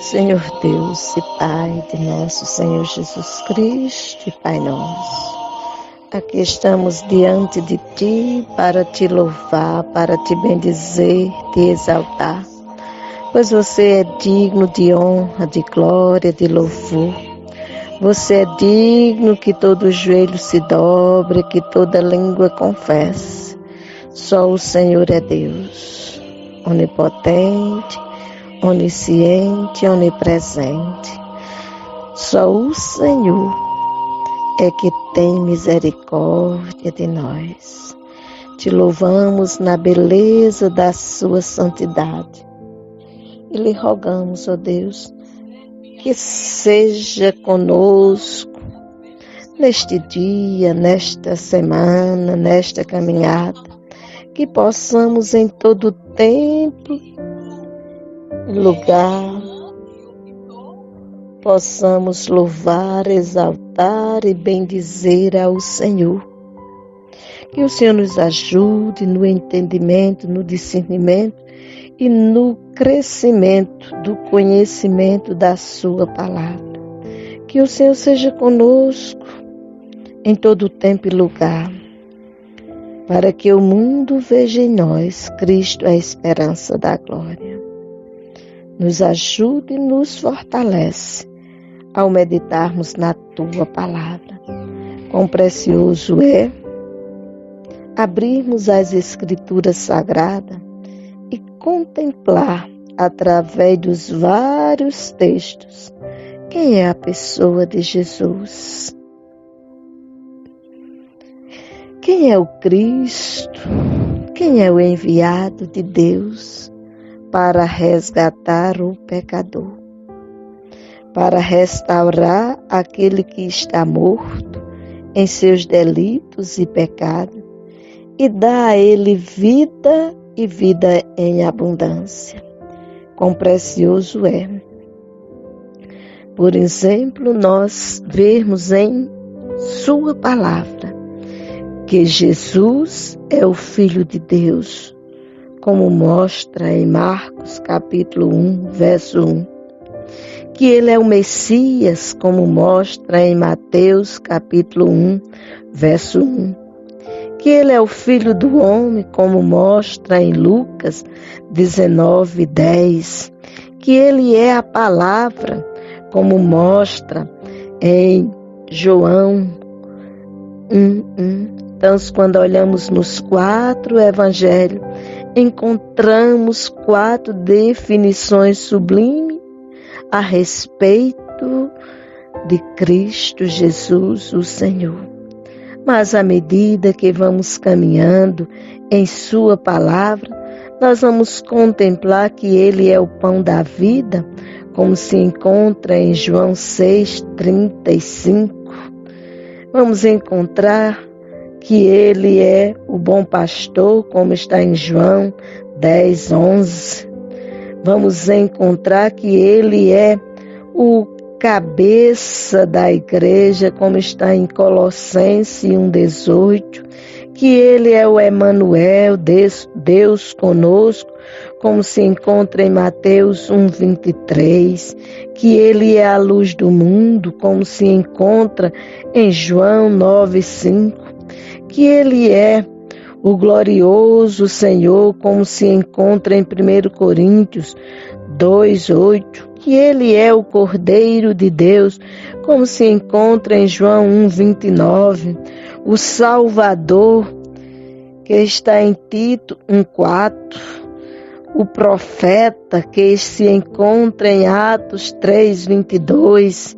Senhor Deus e Pai de nosso Senhor Jesus Cristo e Pai nosso, aqui estamos diante de Ti para Te louvar, para Te bendizer, Te exaltar, pois Você é digno de honra, de glória, de louvor. Você é digno que todo joelho se dobre, que toda língua confesse. Só o Senhor é Deus, onipotente, onisciente, onipresente. Só o Senhor é que tem misericórdia de nós. Te louvamos na beleza da sua santidade e lhe rogamos, ó Deus, que seja conosco neste dia, nesta semana, nesta caminhada, que possamos em todo tempo e lugar, possamos louvar, exaltar e bendizer ao Senhor. Que o Senhor nos ajude no entendimento, no discernimento e no crescimento do conhecimento da sua palavra. Que o Senhor seja conosco em todo tempo e lugar, para que o mundo veja em nós Cristo, a esperança da glória. Nos ajude e nos fortalece ao meditarmos na Tua palavra. Quão precioso é abrirmos as Escrituras Sagradas e contemplar, através dos vários textos, quem é a pessoa de Jesus. Quem é o Cristo? Quem é o enviado de Deus para resgatar o pecador? Para restaurar aquele que está morto em seus delitos e pecados e dar a ele vida e vida em abundância. Quão precioso é, por exemplo, nós vermos em sua palavra que Jesus é o Filho de Deus, como mostra em Marcos capítulo 1, verso 1. Que ele é o Messias, como mostra em Mateus capítulo 1, verso 1. Que ele é o Filho do Homem, como mostra em Lucas 19, 10. Que ele é a Palavra, como mostra em João 1, 1. Então, quando olhamos nos 4 evangelhos, encontramos 4 definições sublimes a respeito de Cristo Jesus, o Senhor. Mas à medida que vamos caminhando em sua palavra, nós vamos contemplar que ele é o pão da vida, como se encontra em João 6,35. Vamos encontrar que ele é o bom pastor, como está em João 10:11. Vamos encontrar que ele é o cabeça da igreja, como está em Colossenses 1:18. Que ele é o Emanuel, Deus conosco, como se encontra em Mateus 1:23. Que ele é a luz do mundo, como se encontra em João 9:5. Que ele é o glorioso Senhor, como se encontra em 1 Coríntios 2:8. Que ele é o Cordeiro de Deus, como se encontra em João 1:29. O Salvador, que está em Tito 1:4. O profeta, que se encontra em Atos 3:22.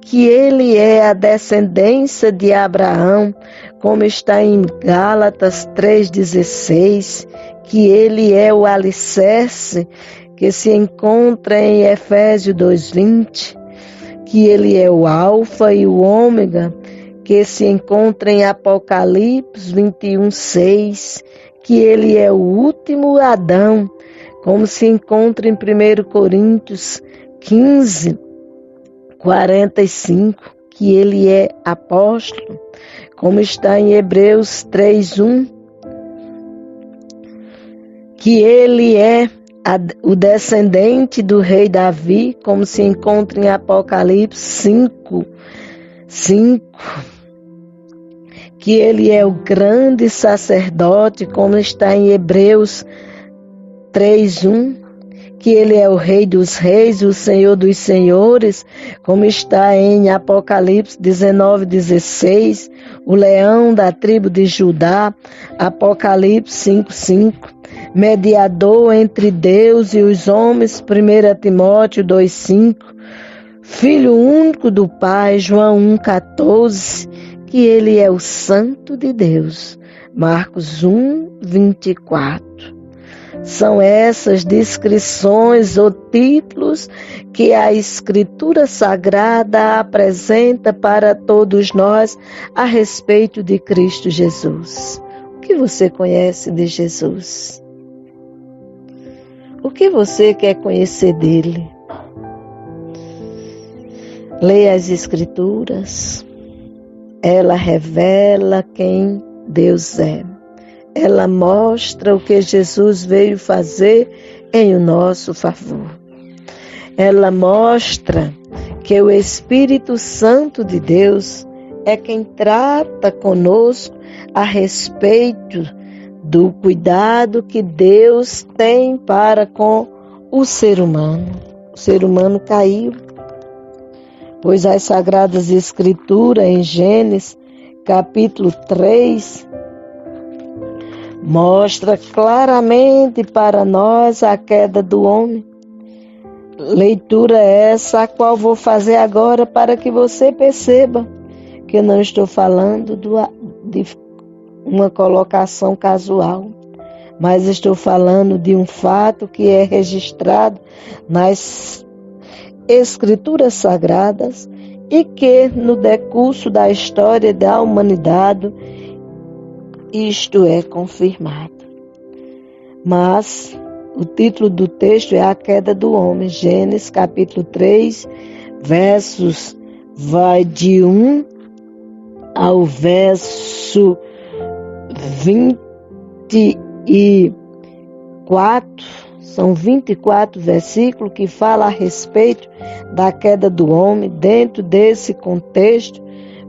Que ele é a descendência de Abraão, como está em Gálatas 3:16, que ele é o alicerce, que se encontra em Efésios 2:20, que ele é o alfa e o ômega, que se encontra em Apocalipse 21:6, que ele é o último Adão, como se encontra em 1 Coríntios 15:45, que ele é apóstolo, como está em Hebreus 3:1, que ele é o descendente do rei Davi, como se encontra em Apocalipse 5, que ele é o grande sacerdote, como está em Hebreus 3:1, que ele é o rei dos reis, o senhor dos senhores, como está em Apocalipse 19:16, o leão da tribo de Judá, Apocalipse 5:5, mediador entre Deus e os homens, 1 Timóteo 2:5, filho único do Pai, João 1:14, que ele é o Santo de Deus, Marcos 1:24. São essas descrições ou títulos que a Escritura Sagrada apresenta para todos nós a respeito de Cristo Jesus. O que você conhece de Jesus? O que você quer conhecer dele? Leia as Escrituras. Ela revela quem Deus é. Ela mostra o que Jesus veio fazer em o nosso favor. Ela mostra que o Espírito Santo de Deus é quem trata conosco a respeito do cuidado que Deus tem para com o ser humano. O ser humano caiu, pois as Sagradas Escrituras, em Gênesis, capítulo 3, mostra claramente para nós a queda do homem. Leitura essa a qual vou fazer agora para que você perceba que eu não estou falando de uma colocação casual, mas estou falando de um fato que é registrado nas Escrituras Sagradas e que no decurso da história da humanidade isto é confirmado. Mas o título do texto é A Queda do Homem, Gênesis capítulo 3, versos vai de 1 ao verso 24, são 24 versículos que falam a respeito da queda do homem. Dentro desse contexto,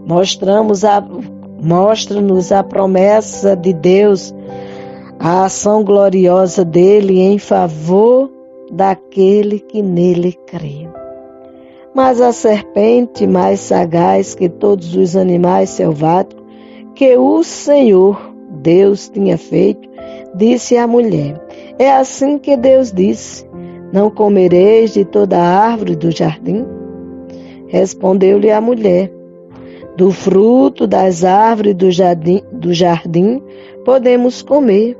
mostra-nos a promessa de Deus, a ação gloriosa dele em favor daquele que nele crê. Mas a serpente, mais sagaz que todos os animais selváticos que o Senhor Deus tinha feito, disse à mulher: é assim que Deus disse: não comereis de toda árvore do jardim? Respondeu-lhe a mulher: do fruto das árvores do jardim podemos comer,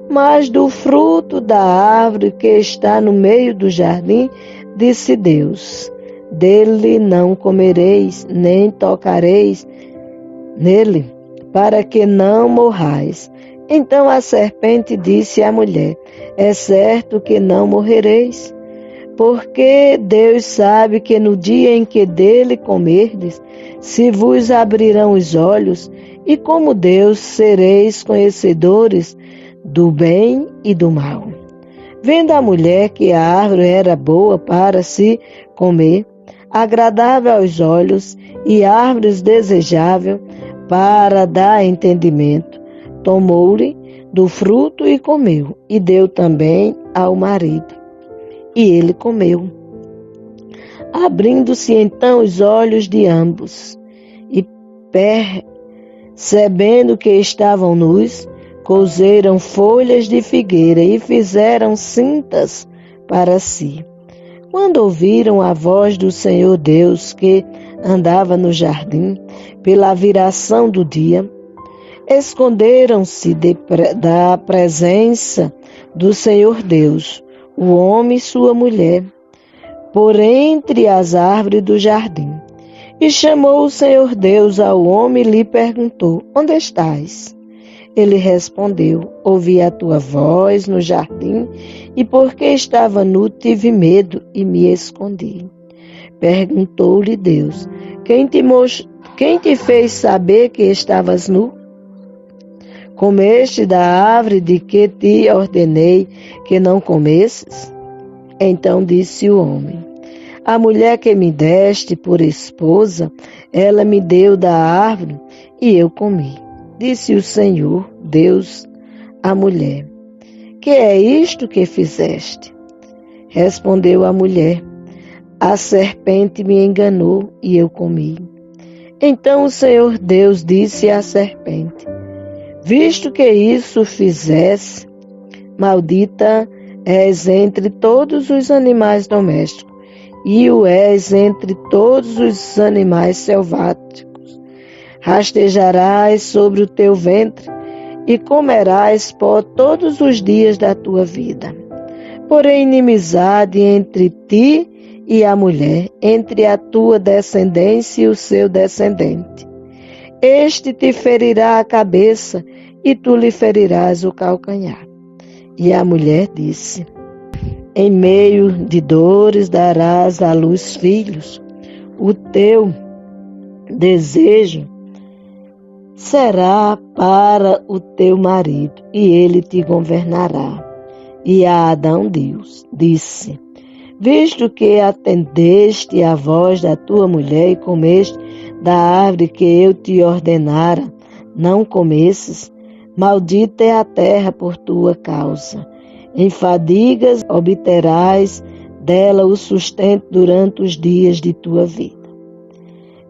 mas do fruto da árvore que está no meio do jardim, disse Deus: dele não comereis, nem tocareis nele, para que não morrais. Então a serpente disse à mulher: é certo que não morrereis, porque Deus sabe que no dia em que dele comerdes, se vos abrirão os olhos, e como Deus sereis conhecedores do bem e do mal. Vendo a mulher que a árvore era boa para se comer, agradável aos olhos e árvores desejável para dar entendimento, tomou-lhe do fruto e comeu, e deu também ao marido. E ele comeu. Abrindo-se então os olhos de ambos, e percebendo que estavam nus, coseram folhas de figueira e fizeram cintas para si. Quando ouviram a voz do Senhor Deus que andava no jardim, pela viração do dia, esconderam-se da presença do Senhor Deus, o homem e sua mulher, por entre as árvores do jardim. E chamou o Senhor Deus ao homem e lhe perguntou: onde estás? Ele respondeu: ouvi a tua voz no jardim, e porque estava nu, tive medo e me escondi. Perguntou-lhe Deus: quem te fez saber que estavas nu? Comeste da árvore de que te ordenei que não comesses? Então disse o homem: A mulher que me deste por esposa, ela me deu da árvore e eu comi. Disse o Senhor, Deus, à mulher: Que é isto que fizeste? Respondeu a mulher: A serpente me enganou e eu comi. Então o Senhor Deus disse à serpente: Visto que isso fizesse, maldita és entre todos os animais domésticos, e o és entre todos os animais selváticos. Rastejarás sobre o teu ventre, e comerás pó todos os dias da tua vida. Porém, inimizade entre ti e a mulher, entre a tua descendência e o seu descendente. Este te ferirá a cabeça, e tu lhe ferirás o calcanhar. E a mulher disse: Em meio de dores darás à luz filhos. O teu desejo será para o teu marido, e ele te governará. E a Adão Deus disse: Visto que atendeste à voz da tua mulher e comeste da árvore que eu te ordenara, não comesses, maldita é a terra por tua causa. Em fadigas obterás dela o sustento durante os dias de tua vida.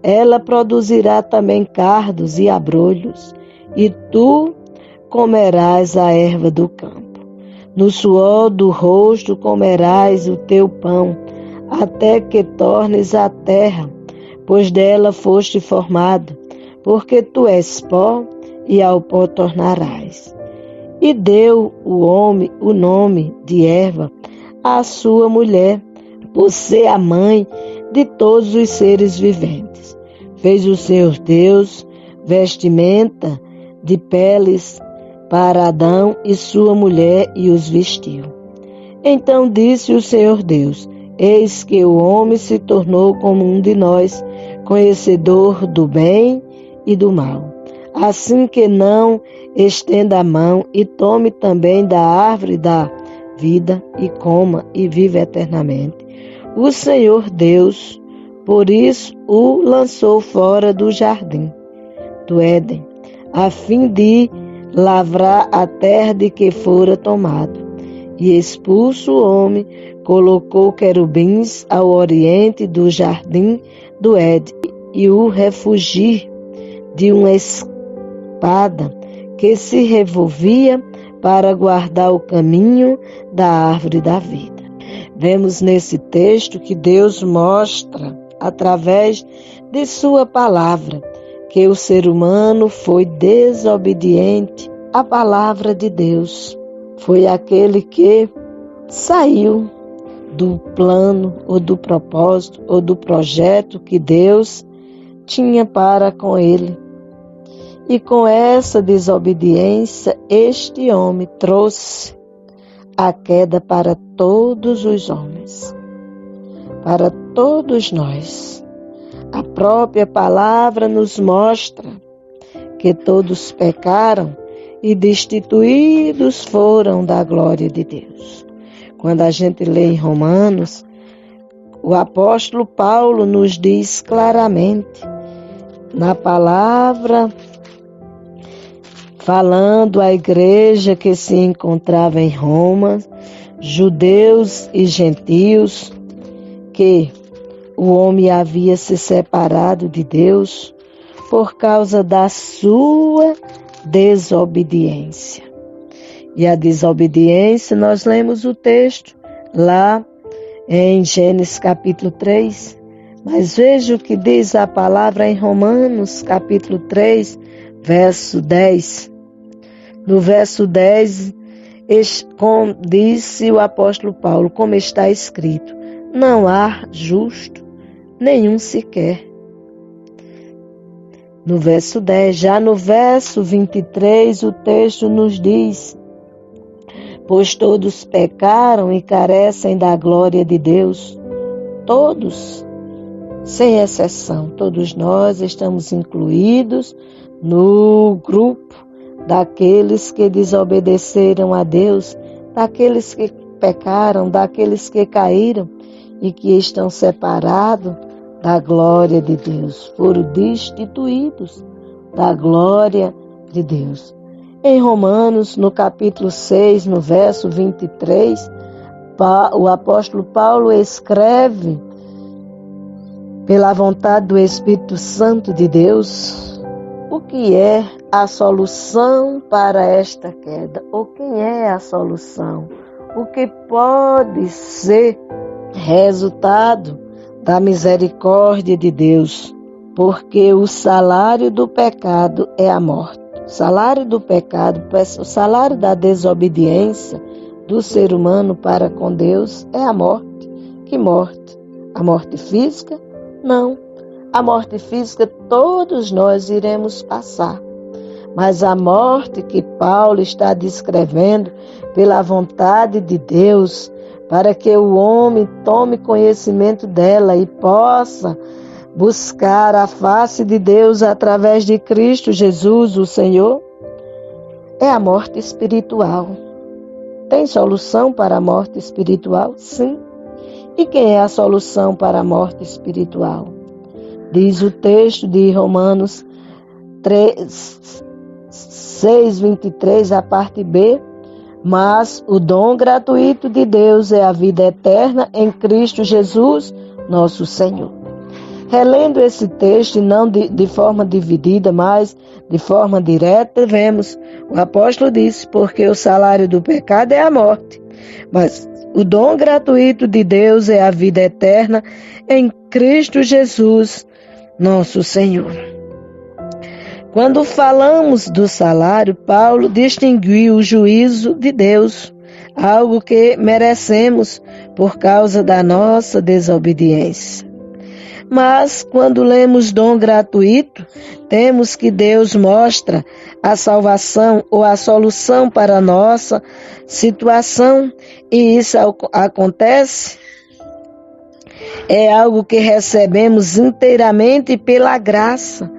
Ela produzirá também cardos e abrolhos, e tu comerás a erva do campo. No suor do rosto comerás o teu pão, até que tornes a terra, pois dela foste formado, porque tu és pó, e ao pó tornarás. E deu o homem o nome de Eva à sua mulher, por ser a mãe de todos os seres viventes. Fez o Senhor Deus vestimenta de peles para Adão e sua mulher e os vestiu. Então disse o Senhor Deus: Eis que o homem se tornou como um de nós, conhecedor do bem e do mal. Assim que não estenda a mão e tome também da árvore da vida e coma e vive eternamente. O Senhor Deus, por isso, o lançou fora do jardim do Éden, a fim de lavrar a terra de que fora tomado. E expulso o homem, colocou querubins ao oriente do jardim do Éden e o refugiu de uma espada que se revolvia para guardar o caminho da árvore da vida. Vemos nesse texto que Deus mostra, através de sua palavra, que o ser humano foi desobediente à palavra de Deus. Foi aquele que saiu do plano, ou do propósito, ou do projeto que Deus tinha para com ele. E com essa desobediência, este homem trouxe a queda para todos os homens, para todos nós. A própria palavra nos mostra que todos pecaram e destituídos foram da glória de Deus. Quando a gente lê em Romanos, o apóstolo Paulo nos diz claramente, na palavra, falando à igreja que se encontrava em Roma, judeus e gentios, que o homem havia se separado de Deus por causa da sua desobediência. E a desobediência, nós lemos o texto lá em Gênesis capítulo 3, mas veja o que diz a palavra em Romanos capítulo 3, verso 10. No verso 10, disse o apóstolo Paulo, como está escrito: não há justo, nenhum sequer. No verso 10, já no verso 23, o texto nos diz: pois todos pecaram e carecem da glória de Deus. Todos, sem exceção, todos nós estamos incluídos no grupo daqueles que desobedeceram a Deus, daqueles que pecaram, daqueles que caíram e que estão separados da glória de Deus, foram destituídos da glória de Deus. Em Romanos, no capítulo 6, no verso 23, o apóstolo Paulo escreve, pela vontade do Espírito Santo de Deus, o que é a solução para esta queda? Ou quem é a solução? O que pode ser resultado da misericórdia de Deus? Porque o salário do pecado é a morte. O salário do pecado, o salário da desobediência do ser humano para com Deus é a morte. Que morte? A morte física? Não. A morte física todos nós iremos passar. Mas a morte que Paulo está descrevendo pela vontade de Deus, para que o homem tome conhecimento dela e possa buscar a face de Deus através de Cristo Jesus, o Senhor, é a morte espiritual. Tem solução para a morte espiritual? Sim. E quem é a solução para a morte espiritual? Diz o texto de Romanos 6:23, a parte B, mas o dom gratuito de Deus é a vida eterna em Cristo Jesus, nosso Senhor. Relendo esse texto, e não de forma dividida, mas de forma direta, vemos, o apóstolo disse, porque o salário do pecado é a morte, mas o dom gratuito de Deus é a vida eterna em Cristo Jesus, nosso Senhor. Quando falamos do salário, Paulo distinguiu o juízo de Deus, algo que merecemos por causa da nossa desobediência. Mas, quando lemos dom gratuito, temos que Deus mostra a salvação ou a solução para a nossa situação, e isso acontece. É algo que recebemos inteiramente pela graça.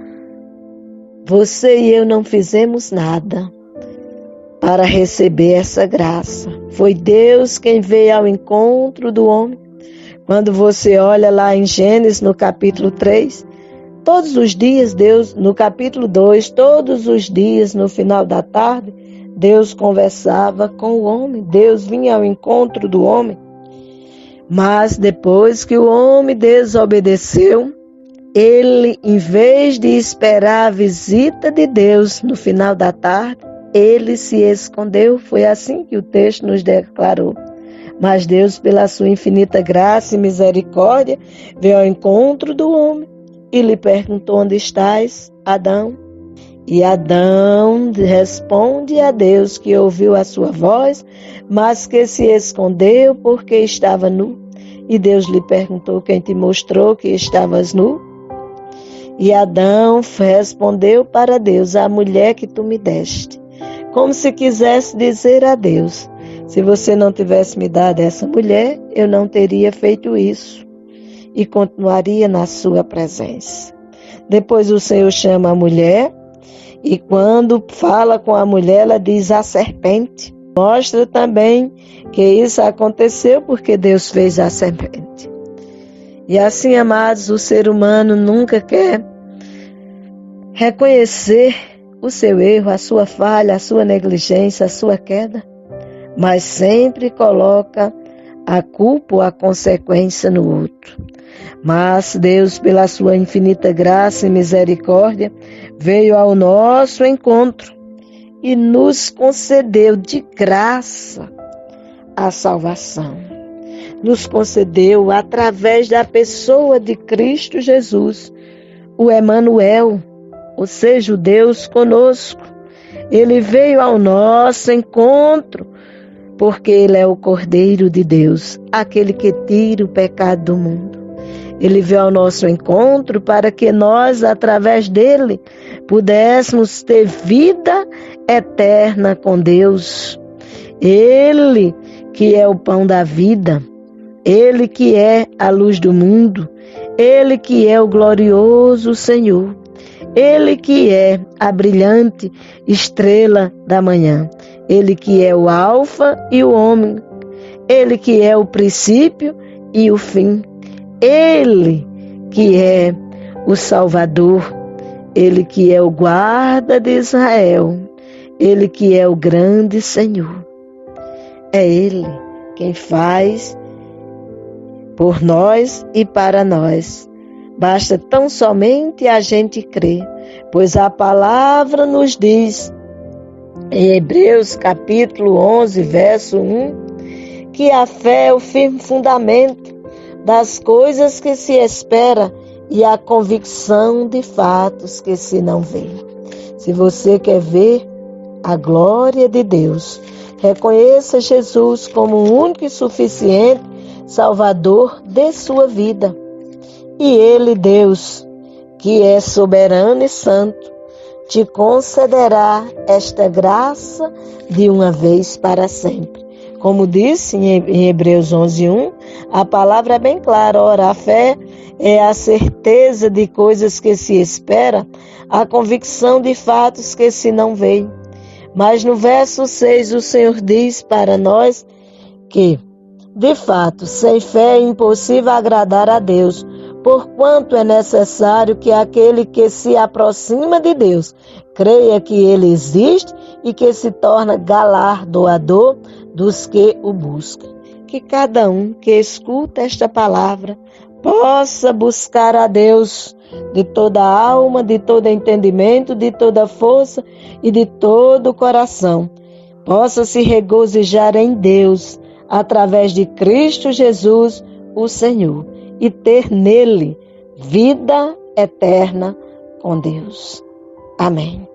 Você e eu não fizemos nada para receber essa graça. Foi Deus quem veio ao encontro do homem. Quando você olha lá em Gênesis, no capítulo 3, todos os dias Deus, no capítulo 2, todos os dias, no final da tarde, Deus conversava com o homem. Deus vinha ao encontro do homem. Mas depois que o homem desobedeceu, ele, em vez de esperar a visita de Deus no final da tarde, ele se escondeu. Foi assim que o texto nos declarou. Mas Deus, pela sua infinita graça e misericórdia, veio ao encontro do homem e lhe perguntou: onde estás, Adão? E Adão responde a Deus que ouviu a sua voz, mas que se escondeu porque estava nu. E Deus lhe perguntou: quem te mostrou que estavas nu? E Adão respondeu para Deus: a mulher que tu me deste. Como se quisesse dizer a Deus: se você não tivesse me dado essa mulher, eu não teria feito isso e continuaria na sua presença. Depois o Senhor chama a mulher e quando fala com a mulher, ela diz a serpente. Mostra também que isso aconteceu porque Deus fez a serpente. E assim, amados, o ser humano nunca quer reconhecer o seu erro, a sua falha, a sua negligência, a sua queda, mas sempre coloca a culpa ou a consequência no outro. Mas Deus, pela sua infinita graça e misericórdia, veio ao nosso encontro e nos concedeu de graça a salvação. Nos concedeu através da pessoa de Cristo Jesus, o Emanuel, ou seja, o Deus conosco. Ele veio ao nosso encontro, porque Ele é o Cordeiro de Deus, aquele que tira o pecado do mundo. Ele veio ao nosso encontro para que nós, através dele, pudéssemos ter vida eterna com Deus. Ele que é o pão da vida, Ele que é a luz do mundo, Ele que é o glorioso Senhor. Ele que é a brilhante estrela da manhã, Ele que é o alfa e o ômega, Ele que é o princípio e o fim, Ele que é o Salvador, Ele que é o guarda de Israel, Ele que é o grande Senhor. É Ele quem faz por nós e para nós. Basta tão somente a gente crer, pois a palavra nos diz, em Hebreus capítulo 11, verso 1, que a fé é o firme fundamento das coisas que se espera e a convicção de fatos que se não vê. Se você quer ver a glória de Deus, reconheça Jesus como o único e suficiente Salvador de sua vida. E Ele, Deus, que é soberano e santo, te concederá esta graça de uma vez para sempre. Como disse em Hebreus 11:1, a palavra é bem clara. Ora, a fé é a certeza de coisas que se espera, a convicção de fatos que se não veem. Mas no verso 6 o Senhor diz para nós que, de fato, sem fé é impossível agradar a Deus, porquanto é necessário que aquele que se aproxima de Deus creia que Ele existe e que se torna galardoador dos que o buscam. Que cada um que escuta esta palavra possa buscar a Deus de toda a alma, de todo entendimento, de toda força e de todo o coração. Possa se regozijar em Deus através de Cristo Jesus, o Senhor, e ter nele vida eterna com Deus. Amém.